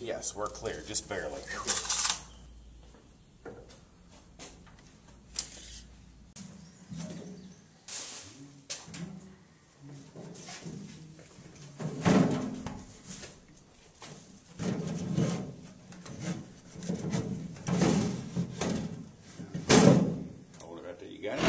Yes, we're clear, just barely. Hold it right there, you got it.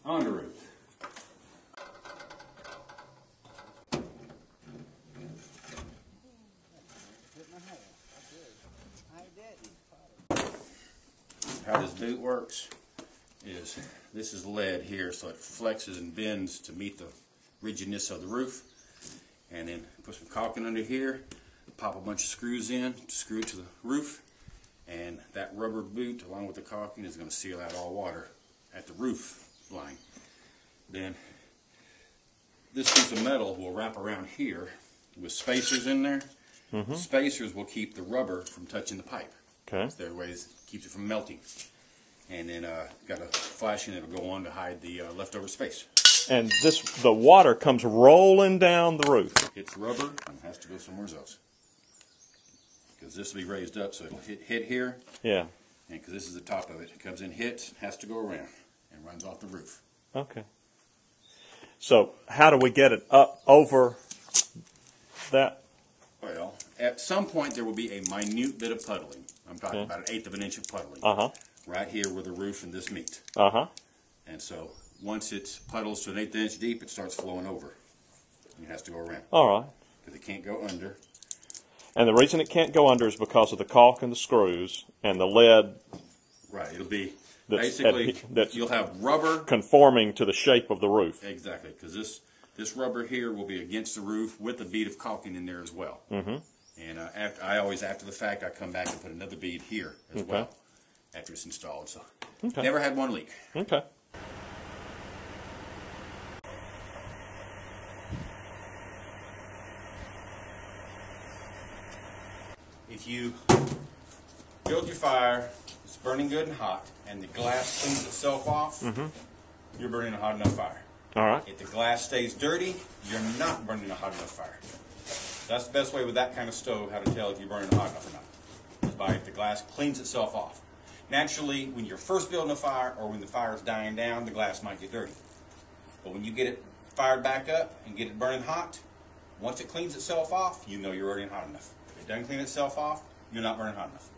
On the roof. How this boot works is this is lead here, so it flexes and bends to meet the rigidness of the roof. And then put some caulking under here, pop a bunch of screws in to screw to the roof, and that rubber boot along with the caulking is going to seal out all water at the roof line. Then this piece of metal will wrap around here with spacers in there. Spacers will keep the rubber from touching the pipe. Okay. So that way it keeps it from melting. And then got a flashing that'll go on to hide the leftover space. And the water comes rolling down the roof. Hits rubber and has to go somewhere else. Because this will be raised up, so it'll hit here. Yeah. And because this is the top of it, it comes in, hits, has to go around, and runs off the roof. Okay. So how do we get it up over that? Well, at some point there will be a minute bit of puddling. I'm talking about 1/8 of an inch of puddling. Right here where the roof and this meet. And so once it puddles to 1/8 inch deep, it starts flowing over. And it has to go around. All right. Because it can't go under. And the reason it can't go under is because of the caulk and the screws and the lead. Right. It'll be that's basically you'll have rubber conforming to the shape of the roof. Exactly, because this rubber here will be against the roof with a bead of caulking in there as well. And I always, after the fact, I come back and put another bead here as well after it's installed. So never had one leak. Okay. If you build your fire, it's burning good and hot, and the glass cleans itself off, you're burning a hot enough fire. All right. If the glass stays dirty, you're not burning a hot enough fire. That's the best way with that kind of stove, how to tell if you're burning hot enough or not, is by if the glass cleans itself off. Naturally, when you're first building a fire or when the fire is dying down, the glass might get dirty. But when you get it fired back up and get it burning hot, once it cleans itself off, you know you're burning hot enough. If it doesn't clean itself off, you're not burning hot enough.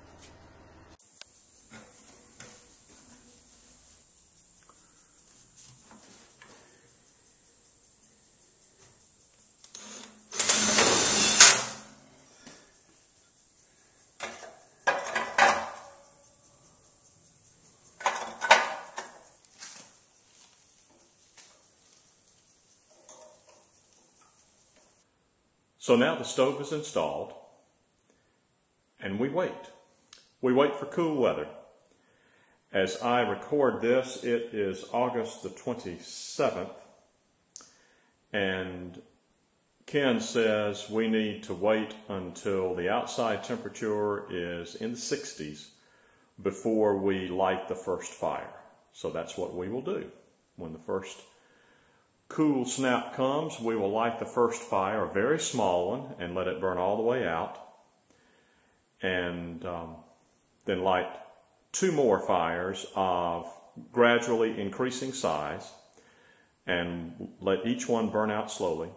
So now the stove is installed, and we wait. We wait for cool weather. As I record this, it is August the 27th, and Ken says we need to wait until the outside temperature is in the 60s before we light the first fire. So that's what we will do. When the first cool snap comes, we will light the first fire, a very small one, and let it burn all the way out. And then light 2 more fires of gradually increasing size and let each one burn out slowly.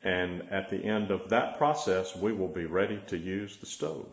And at the end of that process, we will be ready to use the stove.